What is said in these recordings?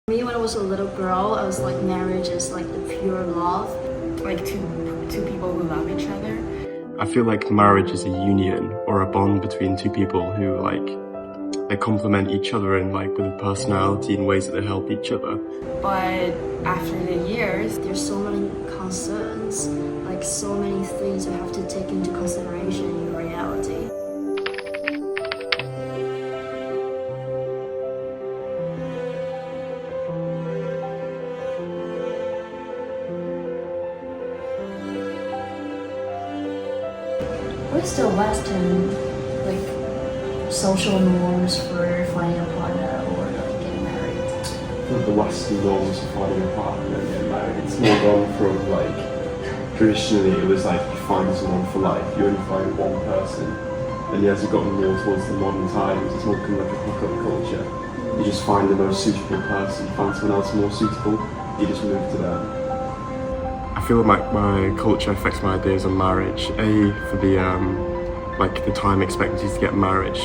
Me, when I was a little girl, I was like, marriage is like the pure love. Like two people who love each other. I feel like marriage is a union or a bond between two people who they complement each other in with personality in ways that they help each other. But after the years, there's so many concerns, like so many things you have to take into consideration in reality. What is the Western social norms for finding a partner or getting married? I think the Western norms for finding a partner and getting married, it's more gone from traditionally it was you find someone for life, you only find one person, and as you've gotten more towards the modern times, it's more become like a hookup culture. You just find the most suitable person, find someone else more suitable, you just move to them. I feel like my culture affects my ideas on marriage. For the time expectancy to get married,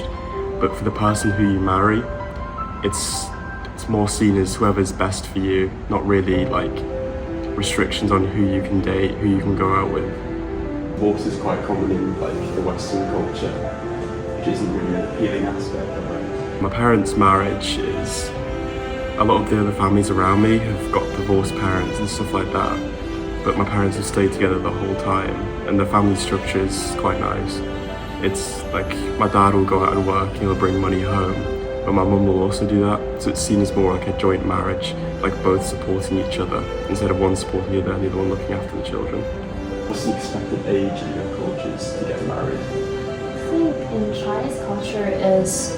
but for the person who you marry, it's more seen as whoever's best for you, not really restrictions on who you can date, who you can go out with. Divorce is quite common in the Western culture, which isn't really an appealing aspect of it. My parents' marriage is, a lot of the other families around me have got divorced parents and stuff like that, but my parents have stayed together the whole time, and the family structure is quite nice. It's my dad will go out and work, he'll bring money home, but my mum will also do that, so it's seen as more like a joint marriage, both supporting each other, instead of one supporting the other and the other one looking after the children. What's the expected age in your cultures to get married? I think in Chinese culture is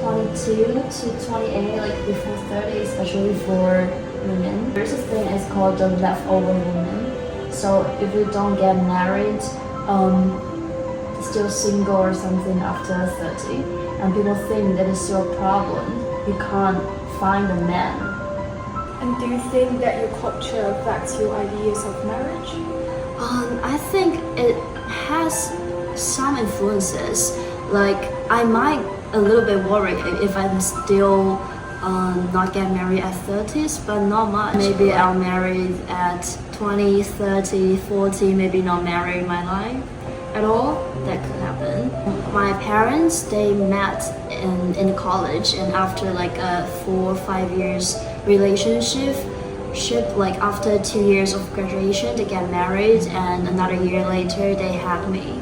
22 to 28, before 30, especially for women. There's a thing it's called the leftover woman. So if you don't get married, still single or something after 30, and people think that is still a problem. You can't find a man. And do you think that your culture affects your ideas of marriage? I think it has some influences. I might a little bit worry if I'm still not get married at 30s, but not much. Maybe I'll marry at 20, 30, 40, maybe not marry my life at all. That could happen. My parents, they met in college, and after a 4 or 5 years relationship, after 2 years of graduation, they get married, and another year later they had me.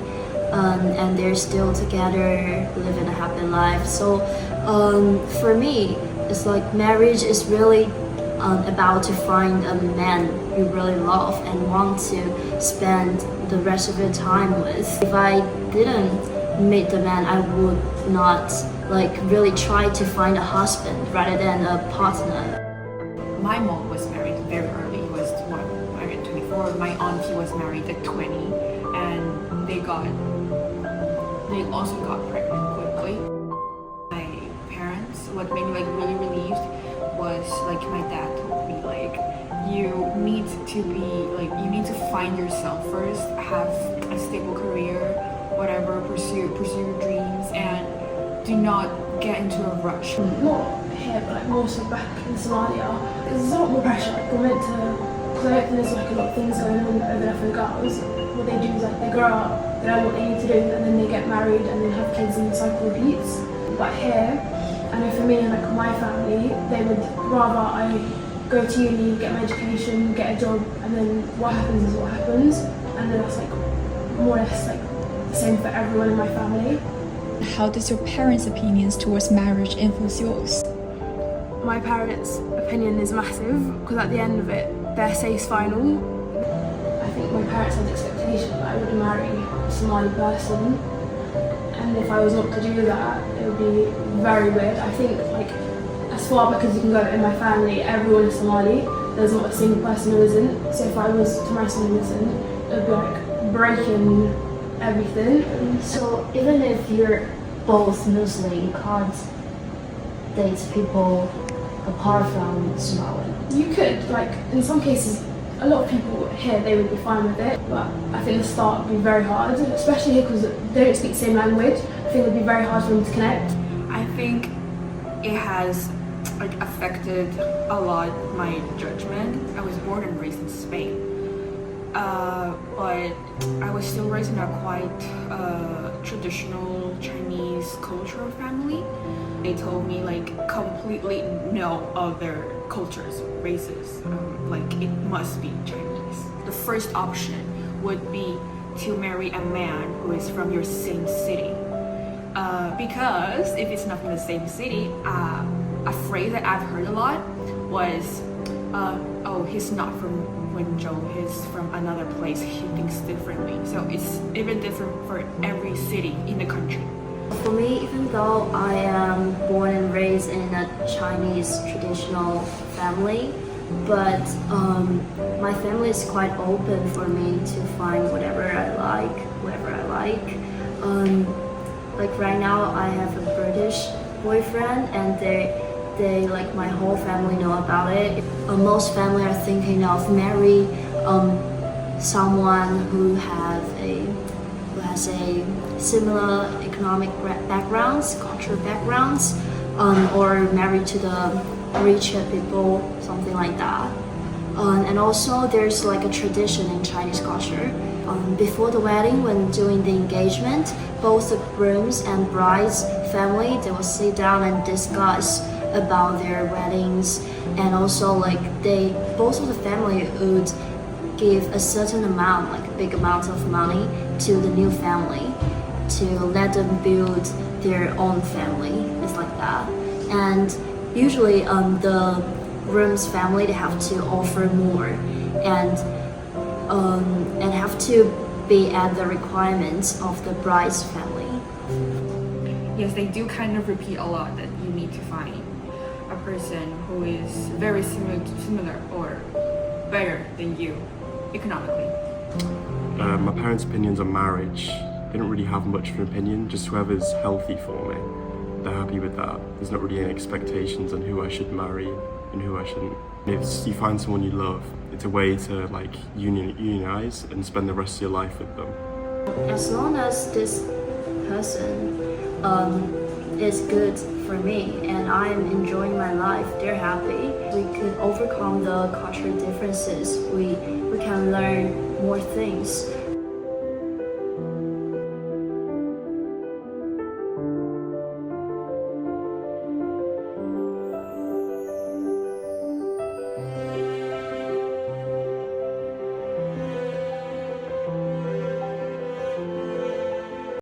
And they're still together, living a happy life. So for me, it's marriage is really about to find a man you really love and want to spend the rest of your time with. If I didn't meet the man, I would not really try to find a husband rather than a partner. my mom was married very early. He was married at 24. My auntie was married at 20, and they also got pregnant quickly. My parents, what made me really relieved was my dad told me you need to find yourself first, have a stable career, whatever, pursue your dreams, and do not get into a rush. Not here, but more so back in Somalia. There's a lot more pressure. We're meant to, because I think there's a lot of things going on over there for the girls. What they do is they grow up, they know what they need to do, and then they get married and then have kids, and the cycle repeats. But here, I know for me and my family, they would rather I go to uni, get my education, get a job, and then what happens is what happens. And then that's more or less the same for everyone in my family. How does your parents' opinions towards marriage influence yours? My parents' opinion is massive, because at the end of it, their say is final. I think my parents had the expectation that I would marry a Somali person, and if I was not to do that, it would be very weird. I think as far back as you can go in my family, everyone is Somali. There's not a single person who isn't. So if I was to marry someone who isn't, it would be breaking everything. So even if you're both Muslim, you can't date people apart from Somali. You could, in some cases, a lot of people here, they would be fine with it, but I think the start would be very hard, especially here because they don't speak the same language. I think it would be very hard for them to connect. I think it has like affected a lot my judgment. I was born and raised in Spain, but I was still raised in a quite traditional Chinese cultural family. They told me like completely no other cultures, races, like it must be Chinese. The first option would be to marry a man who is from your same city. Because if it's not from the same city, a phrase that I've heard a lot was, oh, he's not from Wenzhou, he's from another place, he thinks differently. So it's even different for every city in the country. For me, even though I am born and raised in a Chinese traditional family, but my family is quite open for me to find whatever I like, whoever I like. Like right now, I have a British boyfriend, and they like my whole family know about it. Most family are thinking of marry someone who has a similar economic backgrounds, cultural backgrounds, or married to the richer people, something like that. And also there's like a tradition in Chinese culture. Before the wedding, when doing the engagement, both the groom's and bride's family, they will sit down and discuss about their weddings, and also like both of the family would give a certain amount, like a big amount of money to the new family to let them build their own family. It's like that. And usually the groom's family, they have to offer more and have to be at the requirements of the bride's family. Yes, they do kind of repeat a lot that you need to find a person who is very similar or better than you economically. My parents' opinions on marriage, they don't really have much of an opinion, just whoever's healthy for me. They're happy with that. There's not really any expectations on who I should marry and who I shouldn't. If you find someone you love, it's a way to like unionize and spend the rest of your life with them. As long as this person is good for me and I'm enjoying my life, they're happy. We can overcome the cultural differences. We can learn more things.